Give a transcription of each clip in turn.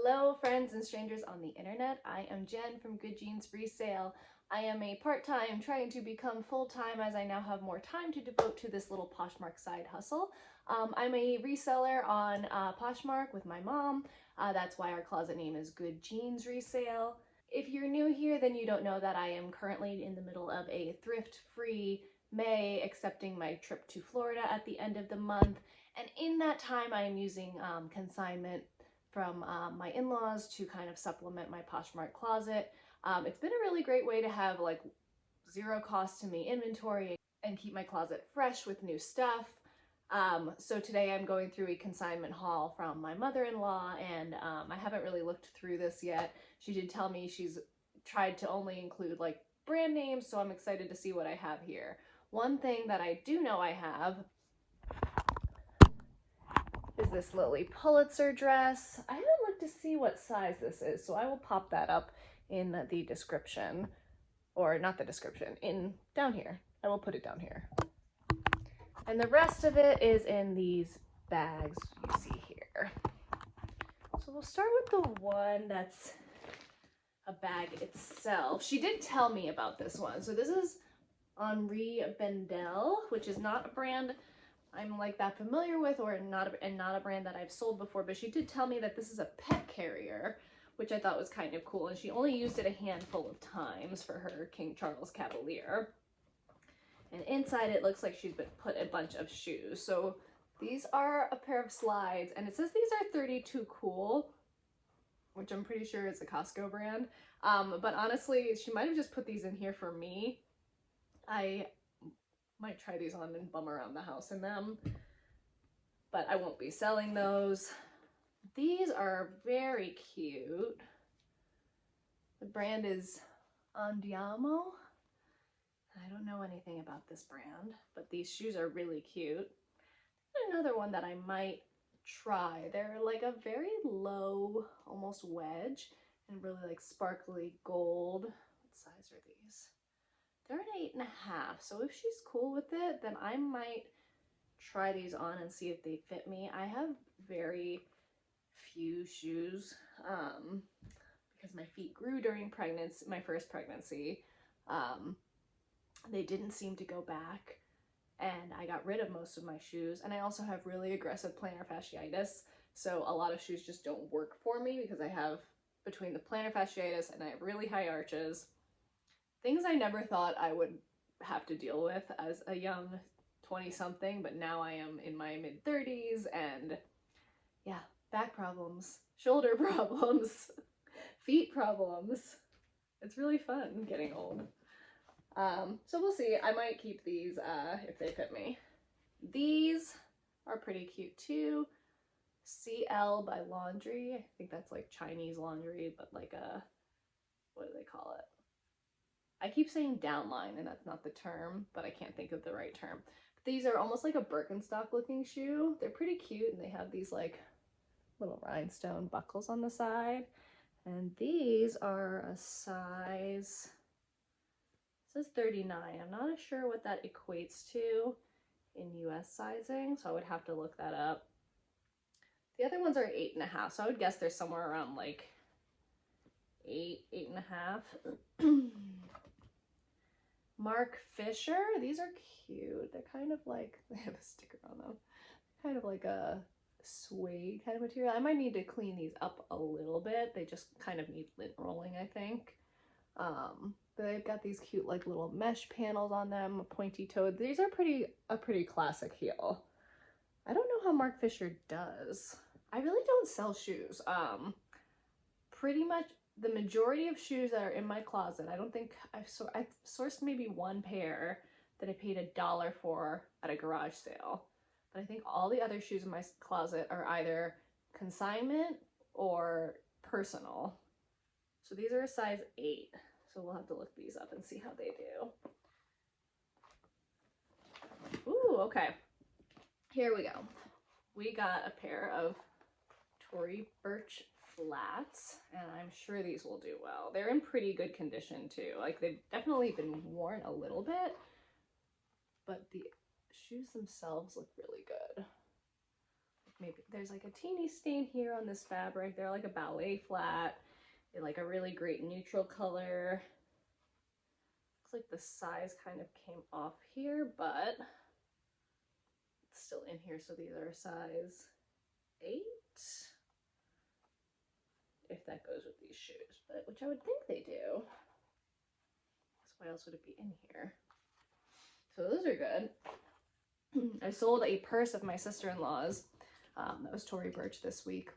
Hello friends and strangers on the internet. I am Jen from Good Jeans Resale. I am a part-time trying to become full-time as I now have more time to devote to this little Poshmark side hustle. I'm a reseller on Poshmark with my mom. That's why our closet name is Good Jeans Resale. If you're new here, then you don't know that I am currently in the middle of a thrift-free May, accepting my trip to Florida at the end of the month. And in that time, I am using consignment from my in-laws to kind of supplement my Poshmark closet. It's been a really great way to have like zero cost to me inventory and keep my closet fresh with new stuff. So today I'm going through a consignment haul from my mother-in-law, and I haven't really looked through this yet. She did tell me she's tried to only include like brand names, so I'm excited to see what I have here. One thing that I do know I have is this Lily Pulitzer dress. I haven't looked to see what size this is, so I will pop that up in the description, or not the description, in down here. I will put it down here. And the rest of it is in these bags you see here. So we'll start with the one that's a bag itself. She did tell me about this one. So this is Henri Bendel, which is not a brand I'm like that familiar with, or not a brand that I've sold before, but she did tell me that this is a pet carrier, which I thought was kind of cool, and she only used it a handful of times for her King Charles Cavalier. And inside it looks like she's been put a bunch of shoes. So these are a pair of slides, and it says these are 32 cool, which I'm pretty sure is a Costco brand. But honestly, she might have just put these in here for me. I might try these on and bum around the house in them, but I won't be selling those. These are very cute. The brand is Andiamo. I don't know anything about this brand, but these shoes are really cute. Another one that I might try. They're like a very low, almost wedge, and really like sparkly gold. What size are these? They're an 8.5, so if she's cool with it, then I might try these on and see if they fit me. I have very few shoes because my feet grew during my first pregnancy. They didn't seem to go back, and I got rid of most of my shoes, and I also have really aggressive plantar fasciitis, so a lot of shoes just don't work for me because I have, between the plantar fasciitis and I have really high arches, things I never thought I would have to deal with as a young 20-something, but now I am in my mid-30s, and yeah, back problems, shoulder problems, feet problems. It's really fun getting old. So we'll see. I might keep these if they fit me. These are pretty cute too. CL by Laundry. I think that's like Chinese laundry, but like a, what do they call it? I keep saying downline, and that's not the term, but I can't think of the right term. But these are almost like a Birkenstock looking shoe. They're pretty cute, and they have these like little rhinestone buckles on the side. And these are a size, it says 39. I'm not sure what that equates to in US sizing, so I would have to look that up. The other ones are 8.5, so I would guess they're somewhere around like 8.5. Mark Fisher, these are cute. They're kind of like, they have a sticker on them, kind of like a suede kind of material. I might need to clean these up a little bit. They just kind of need lint rolling, I think. But they've got these cute like little mesh panels on them, pointy toed. These are a pretty classic heel. I don't know how Mark Fisher does. I really don't sell shoes. Pretty much the majority of shoes that are in my closet, I don't think I've sourced maybe one pair that I paid $1 for at a garage sale. But I think all the other shoes in my closet are either consignment or personal. So these are a size 8. So we'll have to look these up and see how they do. Ooh, okay. Here we go. We got a pair of Tory Burch flats, and I'm sure these will do well. They're in pretty good condition too. Like, they've definitely been worn a little bit, but the shoes themselves look really good. maybe there's like a teeny stain here on this fabric. They're like a ballet flat in like a really great neutral color. Looks like the size kind of came off here, but it's still in here. So these are a size 8, if that goes with these shoes, but which I would think they do. So why else would it be in here? So those are good. I sold a purse of my sister-in-law's that was Tory Burch this week,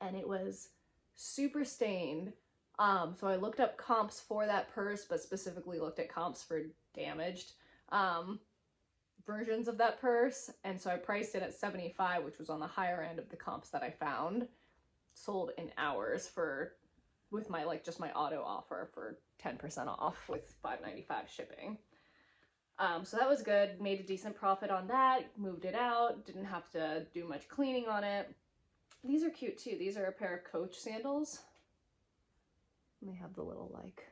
and it was super stained. So I looked up comps for that purse, but specifically looked at comps for damaged versions of that purse, and so I priced it at $75, which was on the higher end of the comps that I found. Sold in hours with my just my auto offer for 10% off with $5.95 shipping. So that was good. Made a decent profit on that. Moved it out. Didn't have to do much cleaning on it. These are cute too. These are a pair of Coach sandals. And they have the little like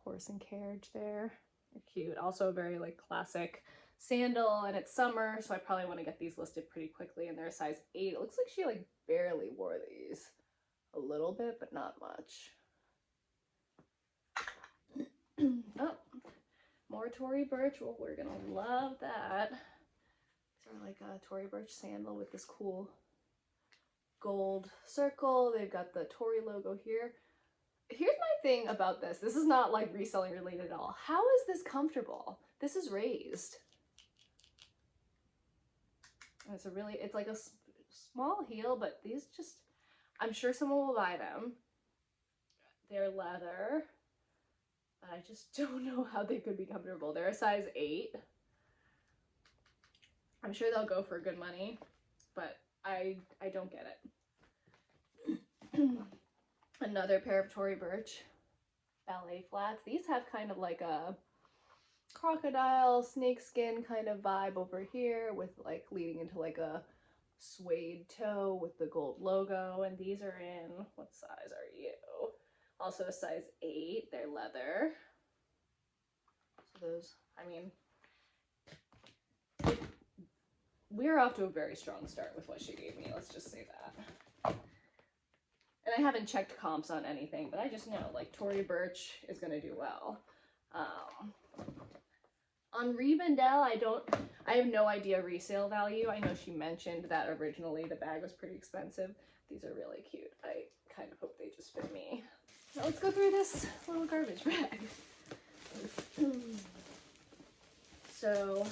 horse and carriage there. They're cute. Also a very like classic sandal, and it's summer, so I probably want to get these listed pretty quickly, and they're a size 8. It looks like she like barely wore these. A little bit, but not much. Oh, more Tory Burch. Well, we're gonna love that. These are like a Tory Burch sandal with this cool gold circle. They've got the Tory logo here. Here's my thing about this. This is not like reselling related at all. How is this comfortable? This is raised. And it's like a small heel, but these just, I'm sure someone will buy them. They're leather. I just don't know how they could be comfortable. They're a size 8. I'm sure they'll go for good money, but I don't get it. Another pair of Tory Burch ballet flats. These have kind of like a crocodile snakeskin kind of vibe over here, with like leading into like a suede toe with the gold logo. And these are in, what size are you? Also a size 8. They're leather. So those, I mean, we're off to a very strong start with what she gave me. Let's just say that. And I haven't checked comps on anything, but I just know like Tory Burch is going to do well. On Rebendel, I have no idea resale value. I know she mentioned that originally the bag was pretty expensive. These are really cute. I kind of hope they just fit me. Now let's go through this little garbage bag. So,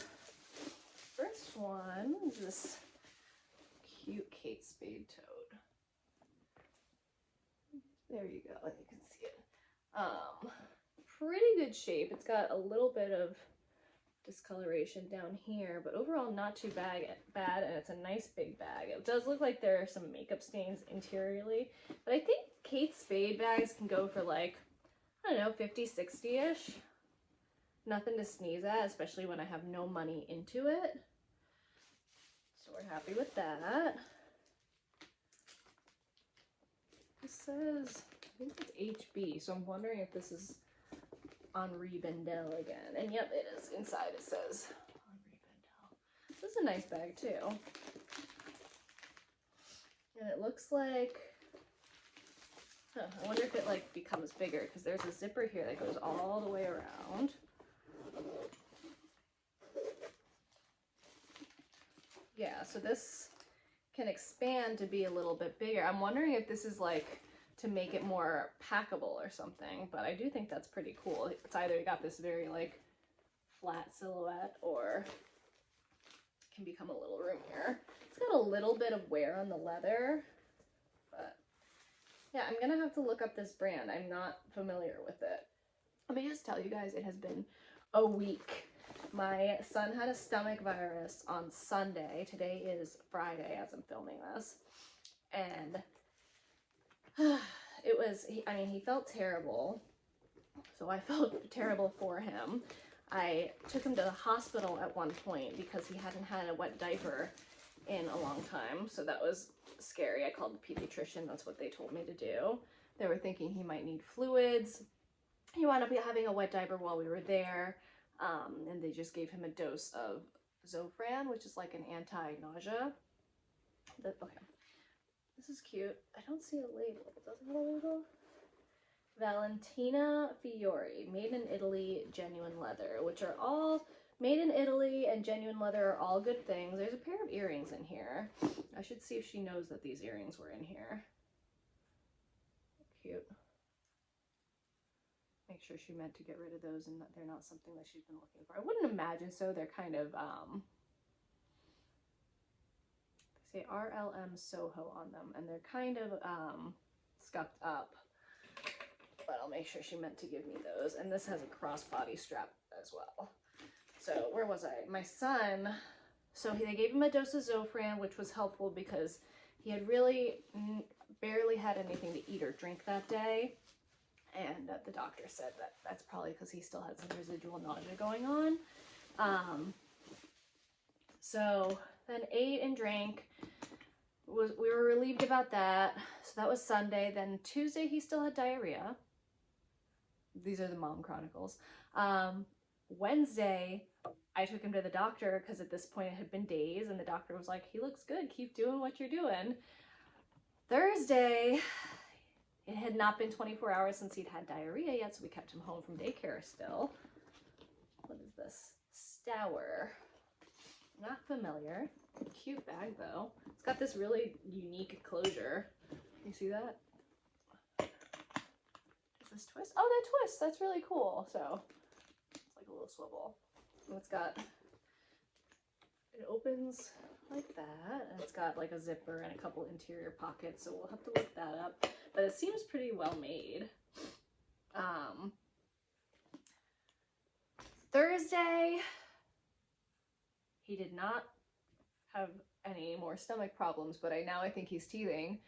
first one is this cute Kate Spade toad. There you go, you can see it. Pretty good shape. It's got a little bit of discoloration down here, but overall not too bad, and it's a nice big bag. It does look like there are some makeup stains interiorly, but I think Kate Spade bags can go for like, I don't know, 50, 60-ish. Nothing to sneeze at, especially when I have no money into it. So we're happy with that. This says, I think it's HB, so I'm wondering if this is Henri Bendel again. And yep, it is. Inside it says Henri Bendel. This is a nice bag too. And it looks like, I wonder if it like becomes bigger, because there's a zipper here that goes all the way around. Yeah, so this can expand to be a little bit bigger. I'm wondering if this is like to make it more packable or something, but I do think that's pretty cool. It's either got this very like flat silhouette, or it can become a little roomier. It's got a little bit of wear on the leather, but yeah, I'm gonna have to look up this brand. I'm not familiar with it. Let me just tell you guys, it has been a week. My son had a stomach virus on Sunday. Today is Friday as I'm filming this. And it was, he felt terrible. So I felt terrible for him. I took him to the hospital at one point because he hadn't had a wet diaper in a long time. So that was scary. I called the pediatrician. That's what they told me to do. They were thinking he might need fluids. He wound up having a wet diaper while we were there. And they just gave him a dose of Zofran, which is like an anti-nausea. Okay. This is cute. I don't see a label. Does it have a label? Valentina Fiore, made in Italy, genuine leather, which are all made in Italy and genuine leather are all good things. There's a pair of earrings in here. I should see if she knows that these earrings were in here. Cute. Make sure she meant to get rid of those and that they're not something that she's been looking for. I wouldn't imagine so. They're kind of, they say RLM Soho on them, and they're kind of scuffed up. But I'll make sure she meant to give me those. And this has a crossbody strap as well. So where was I? My son, so they gave him a dose of Zofran, which was helpful because he had really barely had anything to eat or drink that day. And the doctor said that that's probably because he still had some residual nausea going on. So then ate and drank. We were relieved about that. So that was Sunday. Then Tuesday he still had diarrhea. These are the mom chronicles. Wednesday, I took him to the doctor because at this point it had been days and the doctor was like, he looks good, keep doing what you're doing. Thursday, it had not been 24 hours since he'd had diarrhea yet, so we kept him home from daycare still. What is this? Stour. Not familiar. Cute bag though. It's got this really unique closure. You see that? This twist. Oh, that twist. That's really cool. So it's like a little swivel. And it's got, it opens like that. And it's got like a zipper and a couple interior pockets. So we'll have to look that up. But it seems pretty well made. Thursday, he did not have any more stomach problems, but now I think he's teething.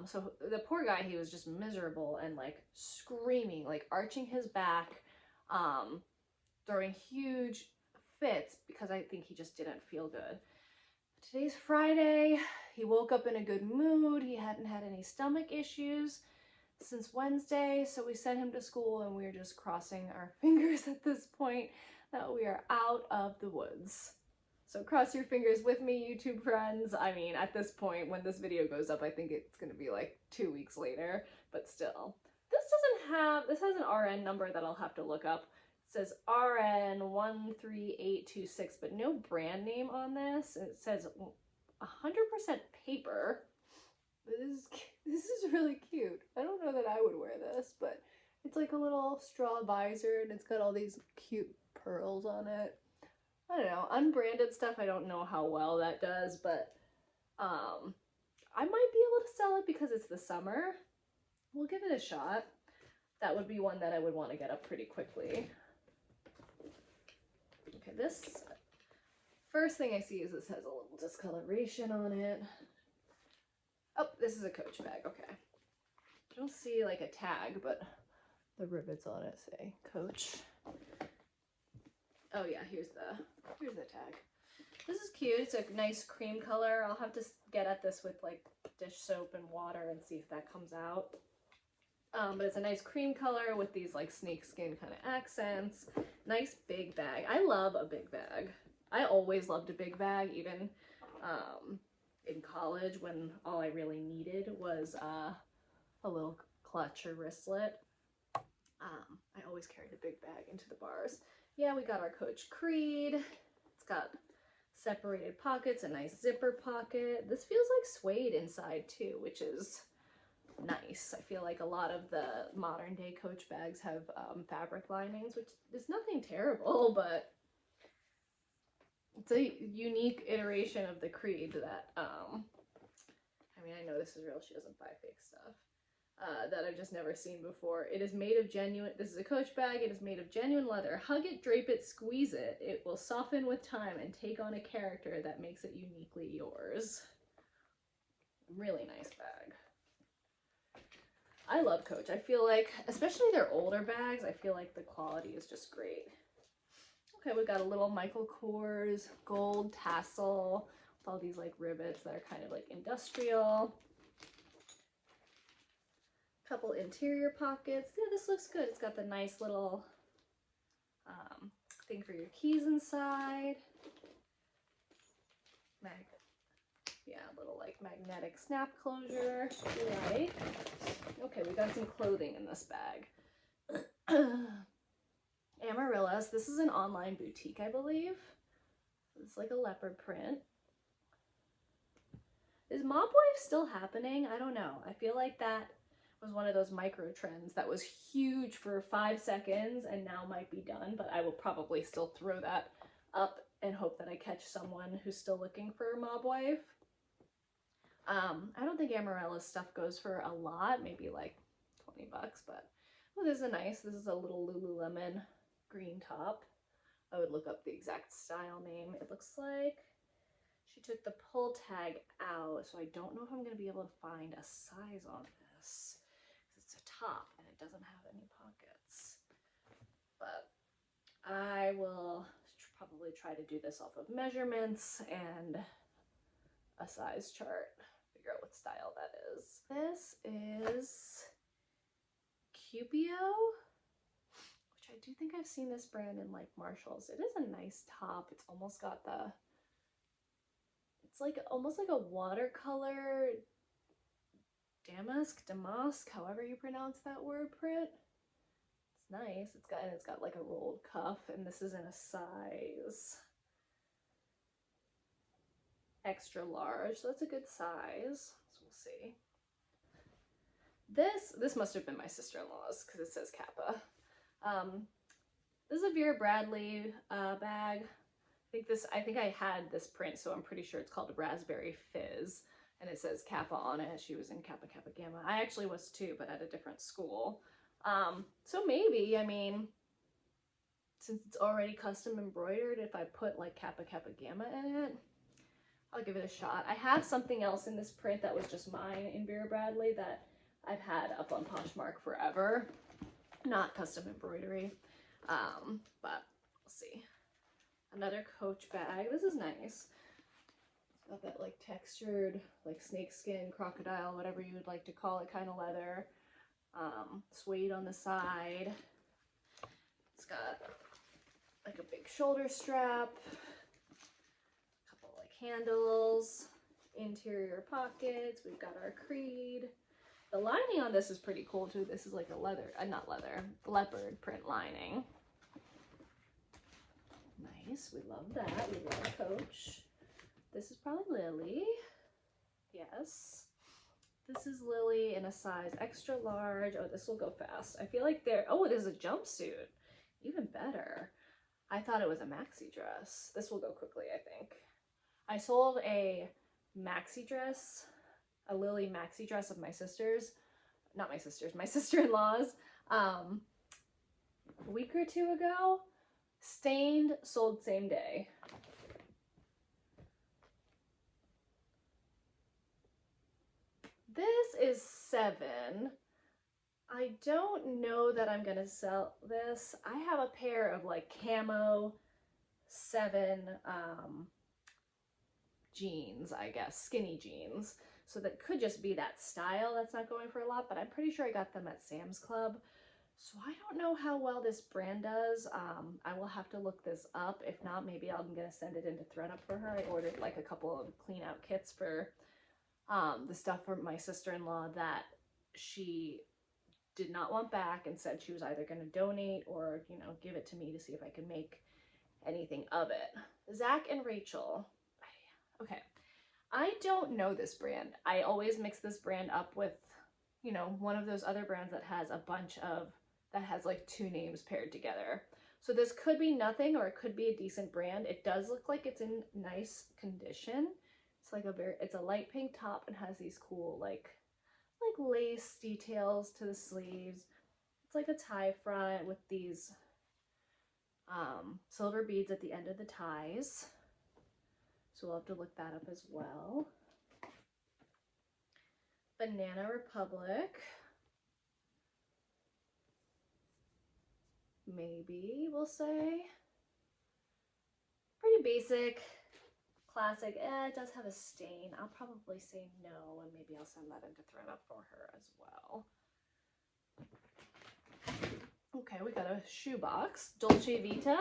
So the poor guy, he was just miserable and like screaming, like arching his back, throwing huge fits because I think he just didn't feel good. Today's Friday. He woke up in a good mood. He hadn't had any stomach issues since Wednesday, so we sent him to school and we're just crossing our fingers at this point that we are out of the woods. So cross your fingers with me, YouTube friends. I mean, at this point, when this video goes up, I think it's going to be like 2 weeks later, but still. This has an RN number that I'll have to look up. It says RN 13826, but no brand name on this. It says 100% paper. This is really cute. I don't know that I would wear this, but it's like a little straw visor and it's got all these cute pearls on it. I don't know, unbranded stuff, I don't know how well that does, but I might be able to sell it because it's the summer. We'll give it a shot. That would be one that I would want to get up pretty quickly. Okay, this first thing I see is this has a little discoloration on it. Oh, this is a Coach bag, okay. I don't see like a tag, but the rivets on it say Coach. Oh yeah, here's the tag. This is cute. It's a nice cream color. I'll have to get at this with like dish soap and water and see if that comes out. But it's a nice cream color with these like snakeskin kind of accents. Nice big bag. I love a big bag. I always loved a big bag, even in college when all I really needed was a little clutch or wristlet. I always carried a big bag into the bars. Yeah, we got our Coach Creed. It's got separated pockets, a nice zipper pocket. This feels like suede inside too, which is nice. I feel like a lot of the modern day Coach bags have fabric linings, which is nothing terrible, but it's a unique iteration of the Creed that, I mean, I know this is real, she doesn't buy fake stuff, that I've just never seen before. It is made of genuine, this is a Coach bag, it is made of genuine leather. Hug it, drape it, squeeze it. It will soften with time and take on a character that makes it uniquely yours. Really nice bag. I love Coach. I feel like, especially their older bags, I feel like the quality is just great. Okay, we got a little Michael Kors gold tassel with all these like rivets that are kind of like industrial. Couple interior pockets. Yeah, this looks good. It's got the nice little thing for your keys inside. Yeah, a little like magnetic snap closure. Like, okay, we got some clothing in this bag. Amaryllis. This is an online boutique, I believe. It's like a leopard print. Is Mob Wife still happening? I don't know. I feel like that was one of those micro trends that was huge for 5 seconds and now might be done, but I will probably still throw that up and hope that I catch someone who's still looking for a Mob Wife. I don't think Amaryllis stuff goes for a lot, maybe like 20 bucks, but oh, this is this is a little Lululemon green top. I would look up the exact style name. It looks like she took the pull tag out, so I don't know if I'm going to be able to find a size on this. It's a top and it doesn't have any pockets. But I will probably try to do this off of measurements and a size chart. Figure out what style that is. This is Cupio, which I do think I've seen this brand in like Marshalls. It is a nice top. It's almost got the, it's like almost like a watercolor damask, however you pronounce that word print. It's nice. It's got like a rolled cuff, and this is in a size extra large, so that's a good size. So we'll see. This must have been my sister-in-law's because it says Kappa. This is a Vera Bradley bag. I think I had this print, so I'm pretty sure it's called Raspberry Fizz, and it says Kappa on it. She was in Kappa Kappa Gamma. I actually was too, but at a different school. So maybe, I mean, since it's already custom embroidered, if I put like Kappa Kappa Gamma in it, I'll give it a shot. I have something else in this print that was just mine in Vera Bradley that I've had up on Poshmark forever. Not custom embroidery, but we'll see. Another Coach bag. This is nice. It's got that like textured, like snakeskin, crocodile, whatever you would like to call it, kind of leather. Suede on the side. It's got like a big shoulder strap, a couple like handles, interior pockets. We've got our Creed. The lining on this is pretty cool too. This is like a leopard print lining. Nice, we love that. We love Coach. This is probably Lily. Yes. This is Lily in a size extra large. Oh, this will go fast. I feel like oh, it is a jumpsuit. Even better. I thought it was a maxi dress. This will go quickly, I think. I sold a maxi dress, a Lily maxi dress of my sister's. Not my sister's, my sister-in-law's. A week or two ago. Stained, sold same day. This is $7. I don't know that I'm gonna sell this. I have a pair of like camo 7 jeans, I guess, skinny jeans. So that could just be that style that's not going for a lot, but I'm pretty sure I got them at Sam's Club. So I don't know how well this brand does. I will have to look this up. If not, maybe I'm gonna send it into ThreadUp for her. I ordered like a couple of clean out kits for the stuff for my sister-in-law that she did not want back and said she was either gonna donate or, you know, give it to me to see if I can make anything of it. Zach and Rachel. Okay, I don't know this brand. I always mix this brand up with, you know, one of those other brands that has a bunch of, that has like 2 names paired together. So this could be nothing or it could be a decent brand. It does look like it's in nice condition. It's like it's a light pink top and has these cool like lace details to the sleeves. It's like a tie front with these silver beads at the end of the ties. So we'll have to look that up as well. Banana Republic. Maybe we'll say. Pretty basic, classic. It does have a stain. I'll probably say no, and maybe I'll send that into ThreadUp for her as well. Okay, we got a shoebox. Dolce Vita.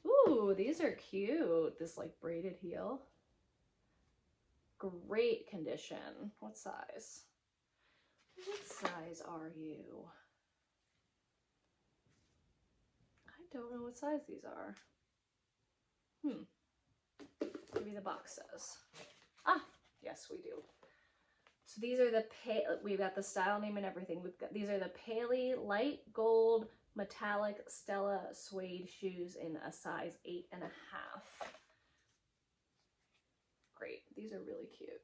Ooh, these are cute. This like braided heel. great condition. What size? What size are you? I don't know what size these are. Maybe the box says. Ah, yes, we do. So these are the we've got the style name and everything. These are the Paley light gold metallic Stella suede shoes in a size 8.5. Great, these are really cute.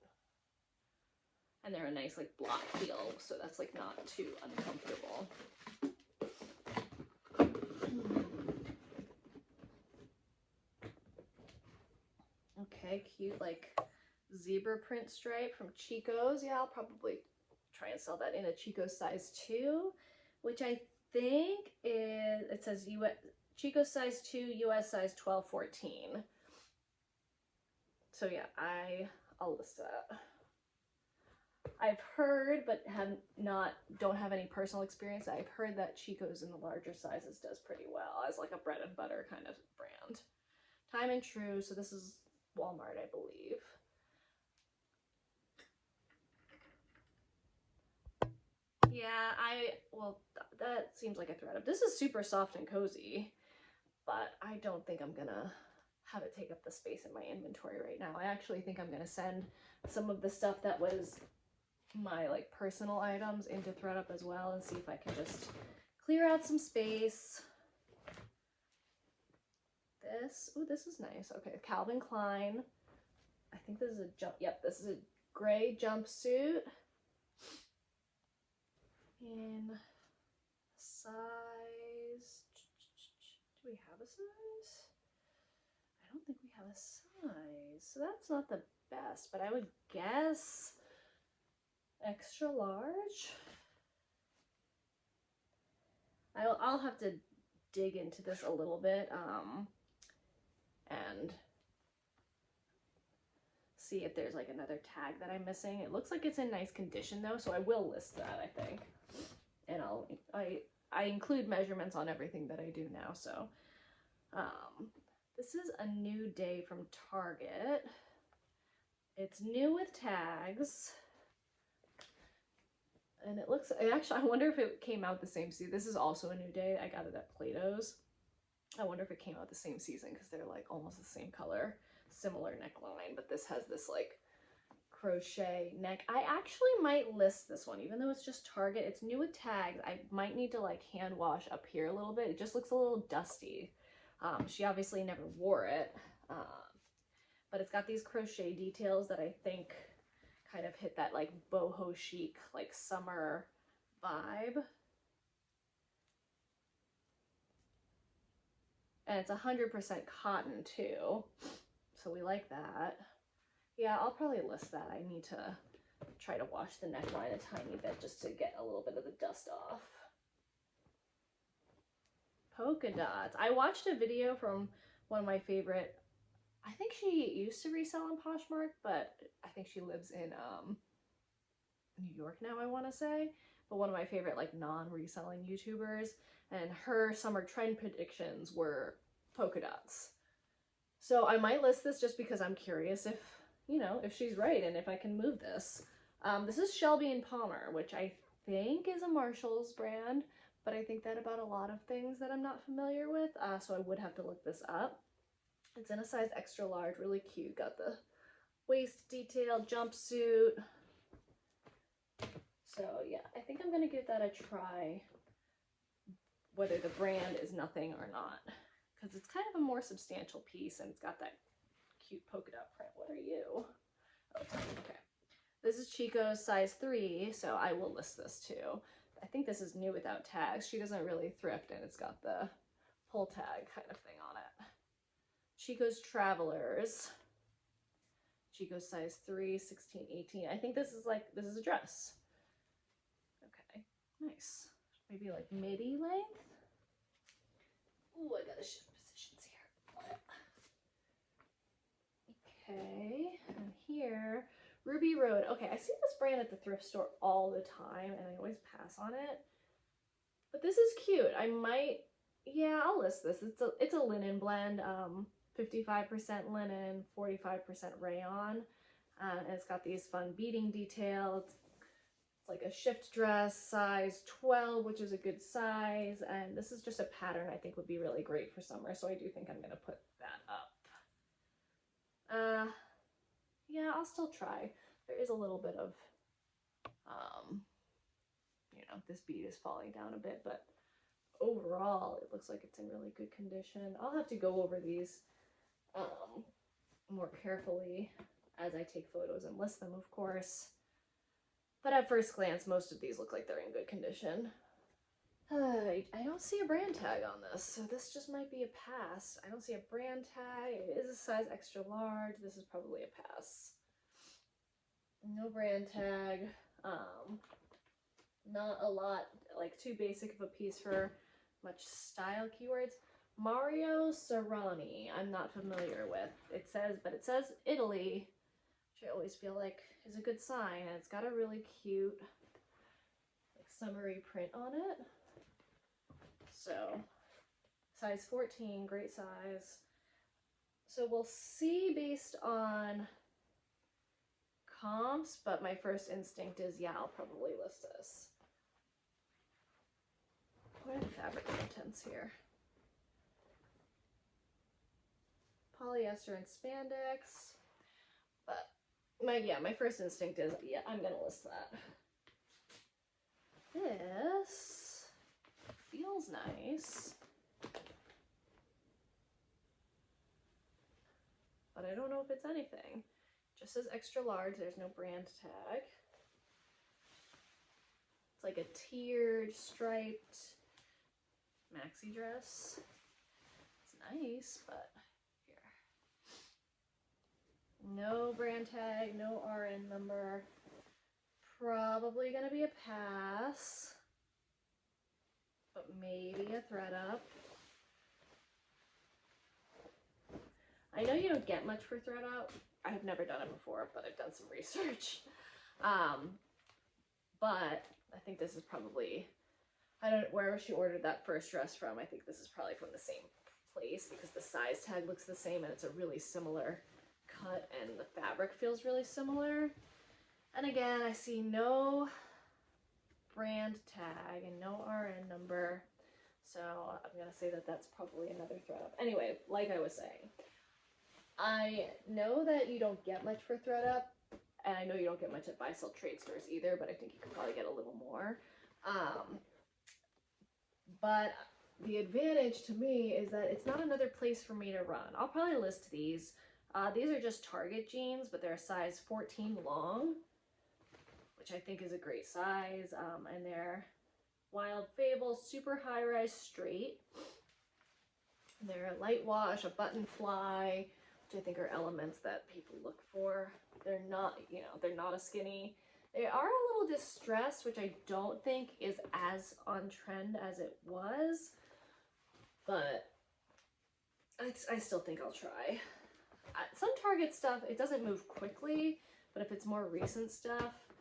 And they're a nice like block heel, so that's like not too uncomfortable. Okay, cute like zebra print stripe from Chico's. Yeah, I'll probably try and sell that in a Chico size 2, which I think is, it says US, Chico size 2, US size 12, 14. So yeah, I'll list that. I've heard, but don't have any personal experience. I've heard that Chico's in the larger sizes does pretty well as like a bread and butter kind of brand. Time and True, so this is Walmart, I believe. Yeah, well, that seems like a thread up. This is super soft and cozy, but I don't think I'm gonna have it take up the space in my inventory right now. I actually think I'm gonna send some of the stuff that was my like personal items into ThredUp as well and see if I can just clear out some space. This is nice. Okay, Calvin Klein. I think this is this is a gray jumpsuit in size, do we have a size? I don't think we have a size, so that's not the best, but I would guess extra large. I'll have to dig into this a little bit and see if there's like another tag that I'm missing. It looks like it's in nice condition though, so I will list that, I think. And I include measurements on everything that I do now. So this is a New Day from Target. It's new with tags. And it looks, actually, I wonder if it came out the same season. This is also a New Day. I got it at Plato's. I wonder if it came out the same season because they're like almost the same color, similar neckline, but this has this like crochet neck. I actually might list this one, even though it's just Target. It's new with tags. I might need to like hand wash up here a little bit. It just looks a little dusty. She obviously never wore it, but it's got these crochet details that I think kind of hit that like boho chic, like summer vibe. And it's 100% cotton too, so we like that. Yeah, I'll probably list that. I need to try to wash the neckline a tiny bit just to get a little bit of the dust off. Polka dots. I watched a video from one of my favorite, I think she used to resell on Poshmark, but I think she lives in New York now, I want to say. But one of my favorite like non-reselling YouTubers, and her summer trend predictions were polka dots. So I might list this just because I'm curious if, you know, if she's right and if I can move this. This is Shelby and Palmer, which I think is a Marshall's brand, but I think that about a lot of things that I'm not familiar with, so I would have to look this up. It's in a size extra large, really cute. Got the waist detail, jumpsuit. So yeah, I think I'm gonna give that a try, whether the brand is nothing or not, because it's kind of a more substantial piece and it's got that cute polka dot print. What are you? Oh, okay. This is Chico's size 3, so I will list this too. I think this is new without tags. She doesn't really thrift, and it's got the pull tag kind of thing on it. Chico's Travelers. Chico's size 3, 16, 18. I think this is a dress. Okay, nice. Maybe like midi length. Ooh, I gotta shift positions here. Okay, and here, Ruby Road. Okay, I see this brand at the thrift store all the time, and I always pass on it. But this is cute. I might, yeah, I'll list this. It's a linen blend, 55% linen, 45% rayon. And it's got these fun beading details. It's like a shift dress, size 12, which is a good size. And this is just a pattern I think would be really great for summer. So I do think I'm going to put that up. Yeah, I'll still try. There is a little bit of, you know, this bead is falling down a bit, but overall it looks like it's in really good condition. I'll have to go over these more carefully as I take photos and list them, of course. But at first glance, most of these look like they're in good condition. I don't see a brand tag on this, so this just might be a pass. I don't see a brand tag. It is a size extra large. This is probably a pass. No brand tag. Not a lot, like too basic of a piece for much style keywords. Mario Serrani, I'm not familiar with. It says Italy, which I always feel like is a good sign, and it's got a really cute like summery print on it. So size 14, great size. So we'll see based on comps, but my first instinct is, yeah, I'll probably list this. What are the fabric contents here? Polyester and spandex. But my first instinct is, yeah, I'm gonna list that. This feels nice, but I don't know if it's anything. Just says extra large, there's no brand tag. It's like a tiered, striped maxi dress. It's nice, but here. No brand tag, no RN number. Probably gonna be a pass, but maybe a thread up. I know you don't get much for thread up. I have never done it before, but I've done some research. But I think this is probably, wherever she ordered that first dress from, I think this is probably from the same place because the size tag looks the same and it's a really similar cut and the fabric feels really similar. And again, I see no brand tag and no RN number. So I'm gonna say that that's probably another thread up. Anyway, like I was saying, I know that you don't get much for thread up, and I know you don't get much at buy-sell trade stores either, but I think you could probably get a little more. But the advantage to me is that it's not another place for me to run. I'll probably list these. These are just Target jeans, but they're a size 14 long, which I think is a great size. And they're Wild Fable, super high-rise straight. They're a light wash, a button fly, which I think are elements that people look for. They're not, you know, they're not a skinny. They are a little distressed, which I don't think is as on trend as it was, but I still think I'll try. Some Target stuff, it doesn't move quickly, but if it's more recent stuff,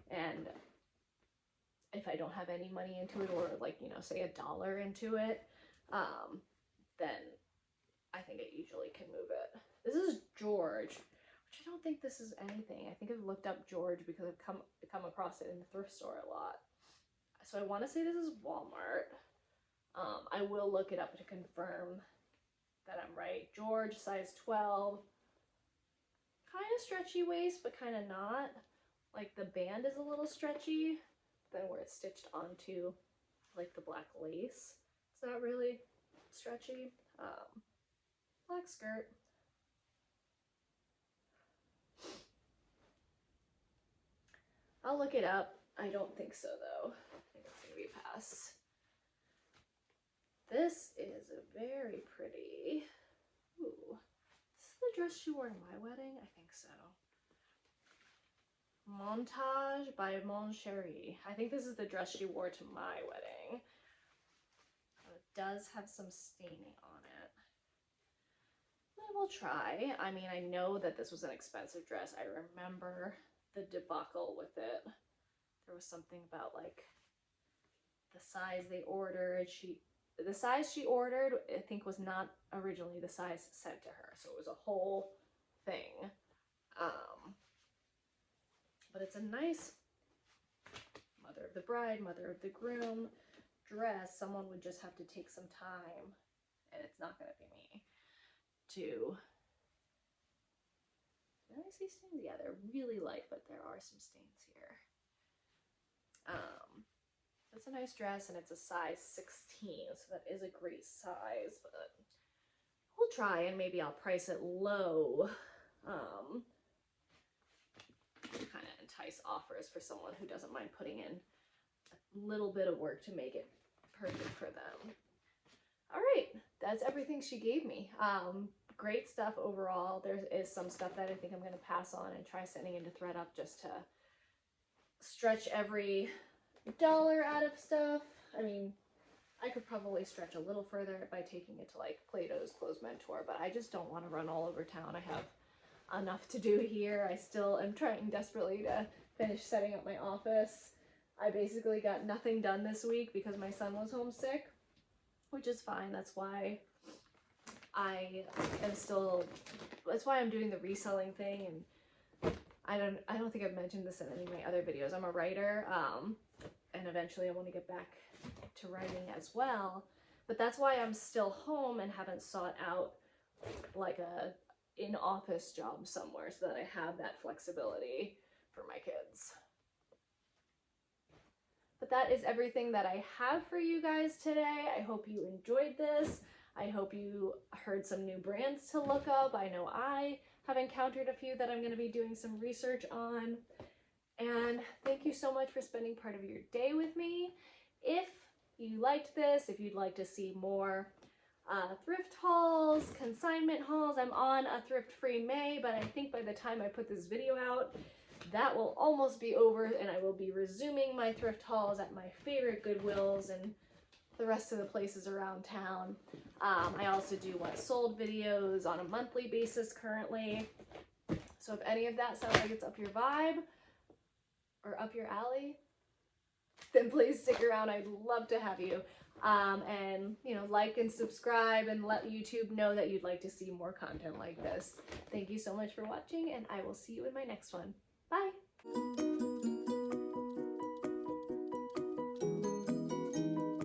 and if I don't have any money into it, or like, you know, say $1 into it, then I think it usually can move it. This is George, which I don't think this is anything. I think I've looked up George because I've come across it in the thrift store a lot. So I want to say this is Walmart. I will look it up to confirm that I'm right. George, size 12. Kind of stretchy waist, but kind of not. Like the band is a little stretchy, then where it's stitched onto like the black lace, it's not really stretchy. Black skirt. I'll look it up. I don't think so though. I think it's gonna be a pass. This is a very pretty. Ooh, this is the dress she wore to my wedding? I think so. Montage by Mon Chéri. I think this is the dress she wore to my wedding. It does have some staining on it. I will try. I mean, I know that this was an expensive dress. I remember the debacle with it. There was something about like the size they ordered. The size she ordered, I think, was not originally the size sent to her. So it was a whole thing. it's a nice mother of the bride, mother of the groom dress. Someone would just have to take some time, and it's not going to be me, to... Did I see stains? Yeah, they're really light, but there are some stains here. It's a nice dress, and it's a size 16, so that is a great size, but we'll try, and maybe I'll price it low. Kind of entice offers for someone who doesn't mind putting in a little bit of work to make it perfect for them. All right, that's everything she gave me. Great stuff overall. There is some stuff that I think I'm going to pass on and try sending into ThreadUp just to stretch every dollar out of stuff. I mean, I could probably stretch a little further by taking it to like Plato's Clothes Mentor, but I just don't want to run all over town. I have enough to do here. I still am trying desperately to finish setting up my office. I basically got nothing done this week because my son was homesick, which is fine. That's why that's why I'm doing the reselling thing. And I don't think I've mentioned this in any of my other videos. I'm a writer, and eventually I want to get back to writing as well. But that's why I'm still home and haven't sought out like a in-office job somewhere, so that I have that flexibility for my kids. But that is everything that I have for you guys today. I hope you enjoyed this. I hope you heard some new brands to look up. I know I have encountered a few that I'm going to be doing some research on. And thank you so much for spending part of your day with me. If you liked this, if you'd like to see more thrift hauls, consignment hauls, I'm on a thrift-free May, but I think by the time I put this video out, that will almost be over, and I will be resuming my thrift hauls at my favorite Goodwills and the rest of the places around town. I also do what sold videos on a monthly basis currently. So if any of that sounds like it's up your vibe or up your alley, then please stick around. I'd love to have you. And, you know, like and subscribe and let YouTube know that you'd like to see more content like this. Thank you so much for watching, and I will see you in my next one. Bye!